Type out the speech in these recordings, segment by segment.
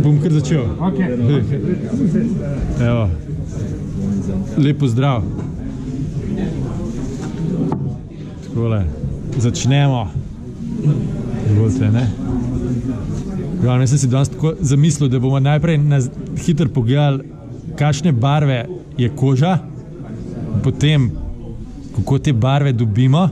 Bom kar začel. Evo. Lep pozdrav. Takole. Začnemo. Dovolite, ne? Jaz sem si danes tako zamislil, da bomo najprej hitro pogledali, kakšne barve je koža, potem kako te barve dobimo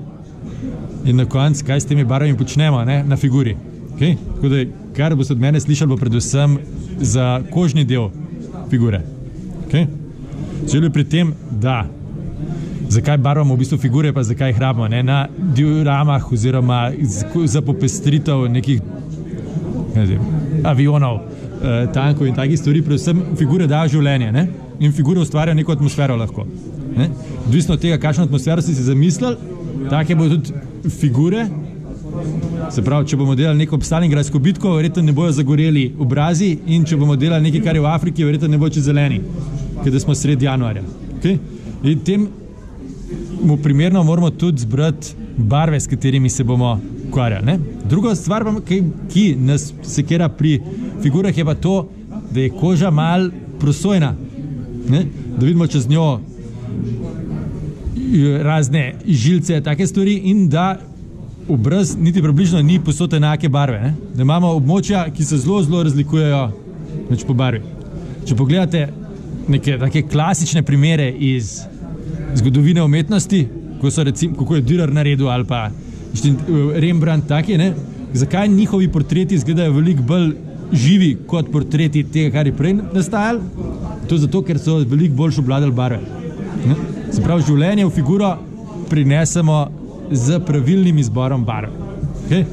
in na koncu, kaj s temi barvami počnemo, ne? Na figuri. Okay? Tako da, kar boste od mene slišali, bo predvsem za kožni del figure. Okay? Želim pri tem, da zakaj barvamo v bistvu figure, pa zakaj jih rabimo, ne? Na dioramah oziroma za popestritev nekih avionov, tankov in takih stvari, predvsem figure dajo življenje, ne? In figure ustvarjajo neko atmosfero lahko. Ne? Odvisno od tega, kakšno atmosfero si zamislili, take bodo tudi figure. Se pravi, če bomo delali neko Stalingradsko bitko, verjetno ne bojo zagoreli obrazi, in če bomo delali nekaj, kar je v Afriki, verjetno ne bo čez zeleni, ker smo sredi januarja. Okay? In temu primerno moramo tudi zbrati barve, s katerimi se bomo ukvarjali. Ne? Druga stvar, ki nas sekira pri figurah, je pa to, da je koža malo prosojna. Ne? Da vidimo čez njo razne žilce, take stvari, in da obraz niti približno ni povsod enake barve. Ne? Da imamo območja, ki se zelo, zelo razlikujejo po barvi. Če pogledate neke take klasične primere iz zgodovine umetnosti, kako je Dürer naredil ali pa Rembrandt, taki, ne? Zakaj njihovi portreti izgledajo veliko bolj živi kot portreti tega, kar je prej nastajalo? To je zato, ker so veliko bolj obvladali barve. Ne? Se pravi, življenje v figuro prinesemo z pravilnim izborom barv. Okay?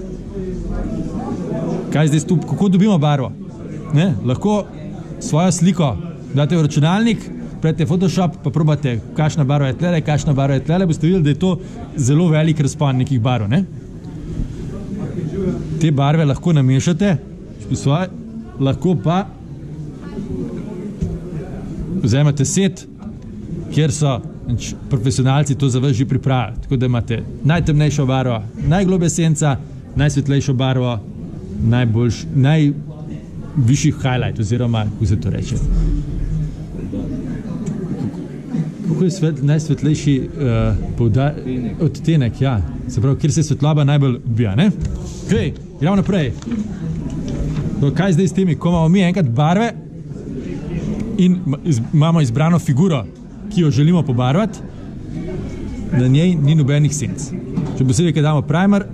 Kaj zdaj stup? Kako dobimo barvo? Ne? Lahko svojo sliko date v računalnik, prejte Photoshop, pa probate, kakšna barva je tlele, kakšna barva je tlele, boste videli, da je to zelo velik razpon nekih barv. Ne? Te barve lahko namešate, lahko pa vzamete set, kjer so profesionalci to za vas že pripravili. Tako da imate najtemnejšo barvo, najgloblja senca, najsvetlejšo barvo, najvišji highlight, oziroma, kako se to reče. Kako je najsvetlejši odtenek, ja. Se pravi, kjer se svetloba najbolj odbija, ne? Okay, gremo naprej. Kaj zdaj s temi? Ko imamo mi enkrat barve in imamo izbrano figuro, ki jo želimo pobarvati, na njej ni nobenih senc. Če posebej, kaj damo primer,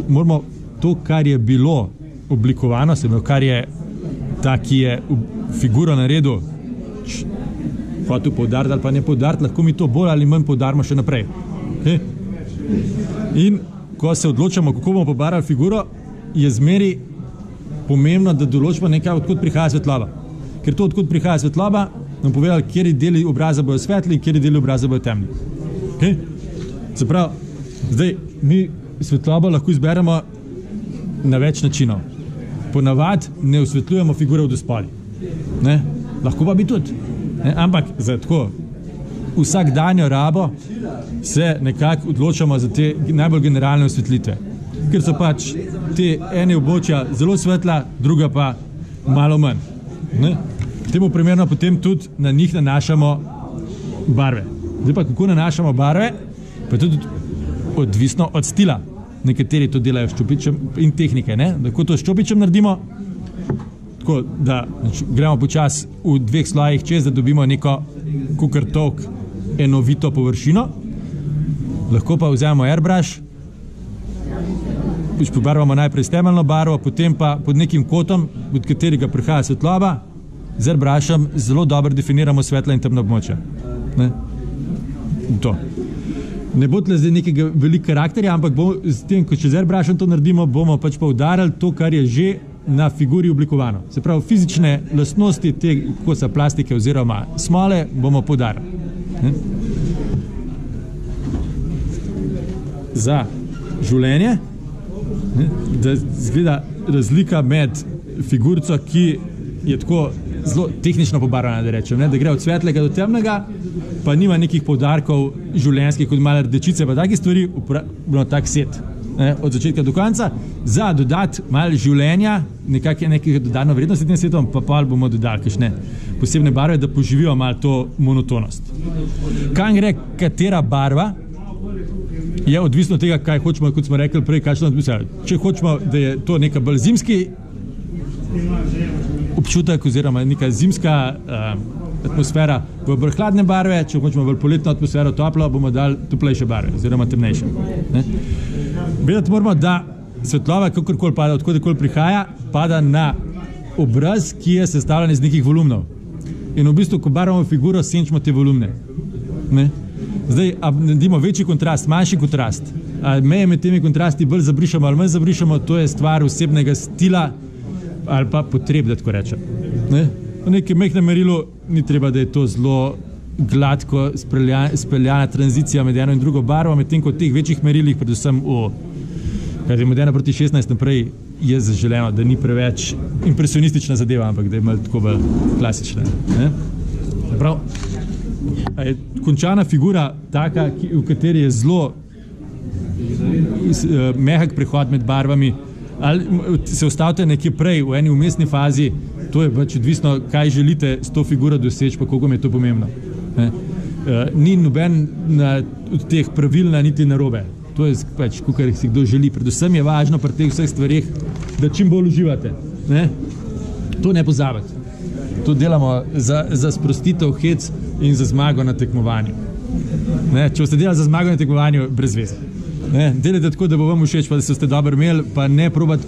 moramo to, kar je bilo oblikovano, se pravi, kar je ta, ki je figuro naredil, hotel poudariti ali pa ne poudariti, lahko mi to bolj ali manj poudarimo še naprej. Okay? In ko se odločamo, kako bomo pobarvali figuro, je zmeri pomembno, da določimo nekaj, odkud prihaja svetloba. Ker to, odkud prihaja svetloba, nam povedali, kjeri deli obraza bojo svetli in kjeri deli obraza bojo temni. Okay? Se pravi, zdaj, mi svetlobo lahko izberemo na več načinov. Ponavadi ne osvetljujemo figure v dospodi. Ne? Lahko pa bi tudi. Ne? Ampak za tako vsakdanjo rabo se nekako odločamo za te najbolj generalne osvetlitve. Ker so pač te ene območja zelo svetla, druga pa malo manj. Ne? Temu primerno potem tudi na njih nanašamo barve. Zdaj pa, kako nanašamo barve, pa je tudi odvisno od stila. Nekateri to delajo s ščopičem in tehnike, ne? Tako to s ščopičem naredimo, tako da gremo počas v 2 slojih čez, da dobimo neko kakor tolk enovito površino. Lahko pa vzamemo airbrush, pobarvamo najprej s temeljno barvo, potem pa pod nekim kotom, od katerega prihaja svetloba, z airbrushom zelo dobro definiramo svetla in temna območja. Ne? To. Ne bo tle zdaj nekega velikega karakterja, ampak s tem, ko če z airbrushom to naredimo, bomo pač poudarili to, kar je že na figuri oblikovano. Se pravi, fizične lastnosti te kosa plastike oziroma smole bomo poudarili. Ne? Za življenje, ne? Da izgleda razlika med figurico, ki je tako zelo tehnično pobarvana, da rečem, ne? Da gre od svetlega do temnega, pa nima nekih poudarkov življenjskih, kot male rdečice, pa take stvari, uporabljamo tak set. od začetka do konca, za dodati malo življenja, nekaj dodano vrednosti tem svetom, pa bomo dodali kakšne posebne barve, da poživijo malo to monotonost. Kam gre katera barva, je odvisno od tega, kaj hočemo, kot smo rekli prej, kakšno atmosfero. Če hočemo, da je to neka bolj zimski občutek oziroma neka zimska atmosfera v bolj hladne barve, če hočemo bolj poletno atmosfero toplo, bomo dali toplejše barve oziroma temnejše. Vedeti moramo, da svetloba, kakorkoli pada, odkudkoli prihaja, pada na obraz, ki je sestavljen iz nekih volumnov. In v bistvu, ko barvamo figuro, senčimo te volumne. Zdaj, naredimo večji kontrast, manjši kontrast, meje med temi kontrasti bolj zabrišemo ali manj zabrišemo, to je stvar osebnega stila ali pa potreb, da tako rečem. V nekem majhnem merilu ni treba, da je to zelo gladko speljana tranzicija med eno in drugo barvo, medtem ko v teh večjih merilih, predvsem od 1:16 naprej, je zaželeno, da ni preveč impresionistična zadeva, ampak da je malo tako bolj klasična. Prav, je končana figura taka, v kateri je zelo mehak prehod med barvami, ali se ustavite nekje prej, v eni umestni fazi, to je pač odvisno, kaj želite s to figuro doseči, pa koliko je to pomembno. Ni noben od teh pravilna niti narobe. To je pač, kakor si kdo želi. Predvsem je važno pri teh vseh stvarih, da čim bolj uživate. To ne pozabite. To delamo za sprostitev, hec in za zmago na tekmovanju. Če boste delali za zmago na tekmovanju, brez veze. Delajte tako, da bo vam všeč, pa da se boste dobro imeli, pa ne probati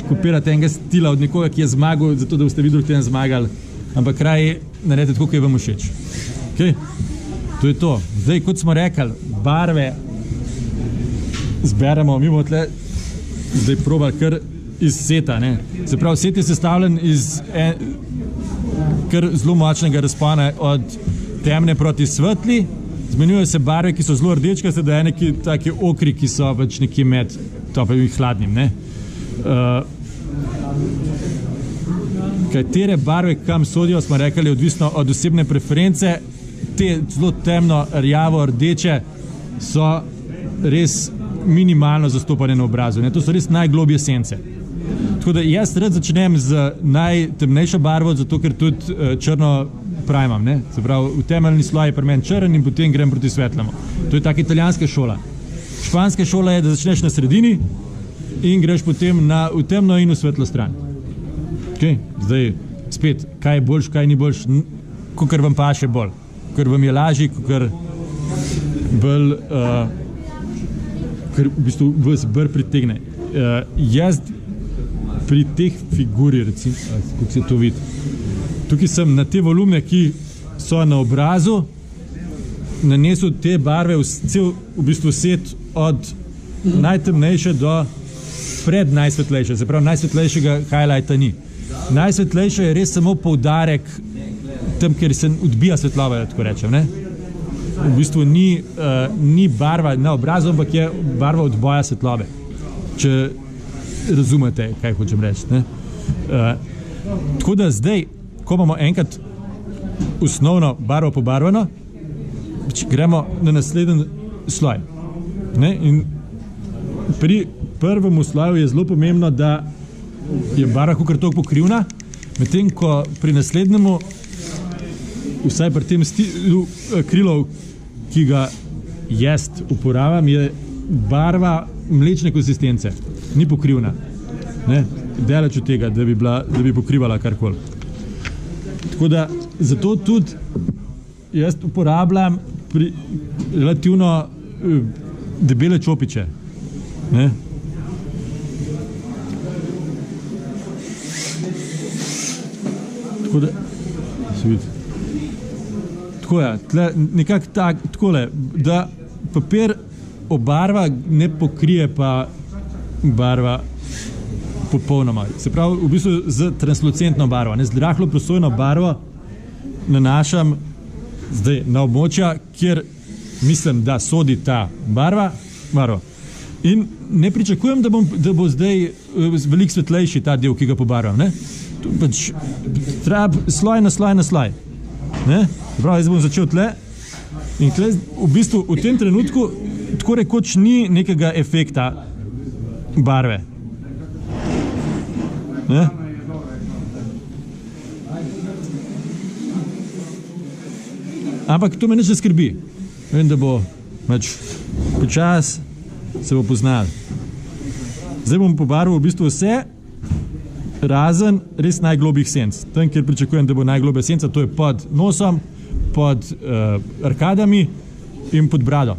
kopirati enega stila od nekoga, ki je zmagal, zato da boste vi drugi teden zmagali, ampak kraj naredite tako, ki je vam všeč. To je to. Zdaj, kot smo rekli, barve zberemo, mi bomo tle zdaj probali kar iz seta. Se pravi, set je sestavljen iz kar zelo močnega razpona od temne proti svetli, zmenjujejo se barve, ki so zelo rdečkaste, da je neki taki okri, ki so pač nekje med toplim in hladnim. Katere barve kam sodijo, smo rekli, odvisno od osebne preference. Te zelo temno, rjavo, rdeče so res minimalno zastopane na obrazu. To so res najglobje sence. Tako da jaz rad začnem z najtemnejšo barvo, zato ker tudi črno primam. Se pravi, v temeljni sloj je pri meni črn in potem grem proti svetlemu. To je taka italijanska šola. Španska šola je, da začneš na sredini in greš potem v temno in v svetlo stran. Zdaj, spet, kaj je boljš, kaj ni boljš, kakor vam paše bolj. Kakor vam je lažji, kakor bolj, ker v bistvu vas bolj pritegne. Jaz pri teh figuri, recimo, kako se to vidi, tukaj sem na te volumne, ki so na obrazu, nanesel te barve v bistvu set od najtemnejše do pred najsvetlejše, se pravi najsvetlejšega highlighta ni. Najsvetlejše je res samo poudarek tam, kjer se odbija svetloba, tako rečem. V bistvu ni barva na obrazu, ampak je barva odboja svetlobe. Če razumete, kaj hočem reči. Tako da zdaj, ko imamo enkrat osnovno barvo pobarvano, gremo na naslednji sloj. In pri prvem sloju je zelo pomembno, da je barva kakor toliko pokrivna, medtem ko pri naslednjemu, vsaj pri tem stilu krilov, ki ga jaz uporabljam, je barva mlečne konsistence. Ni pokrivna. Daleč od tega, da bi pokrivala karkoli. Tako da, zato tudi jaz uporabljam relativno debele čopiče. Tako da, se vidi. Tako je, nekako takole, da papir obarva, ne pokrije pa barva popolnoma. Se pravi, v bistvu z translucentno barvo, z rahlo prosojno barvo nanašam zdaj na območja, kjer mislim, da sodi ta barva. In ne pričakujem, da bo zdaj veliko svetlejši ta del, ki ga pobarvam. Pač treba sloj na sloj na sloj. Prav, jaz bom začel tle in tle v bistvu v tem trenutku tako rekoč ni nekega efekta barve. Ne? Ampak to me nič ne skrbi. Vem, da bo počas se bo poznal. Zdaj bom pobarval v bistvu vse, razen res najglobjih senc. Tam, kjer pričakujem, da bo najglobja senca, to je pod nosom, pod arkadami in pod brado.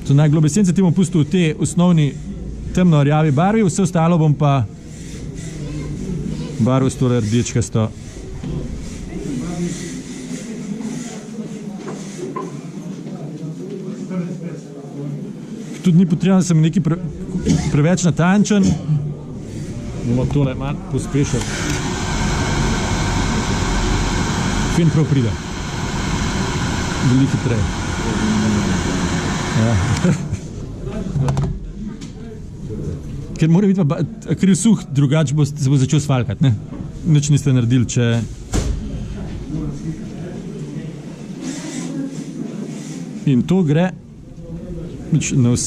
So najglobje sence, ti bom pustil v tej osnovni temno-rjavi barvi, vse ostalo bom pa barvo s tole rdečkasto. Tudi ni potrebno, da sem nekaj preveč natančen. Bomo tole malo pospešali. Fin prav pride. Veliko hitreje. Ja. Ker mora biti akril suh, drugače se bo začel svalkati, ne? Nič niste naredili, če... In to gre na vse.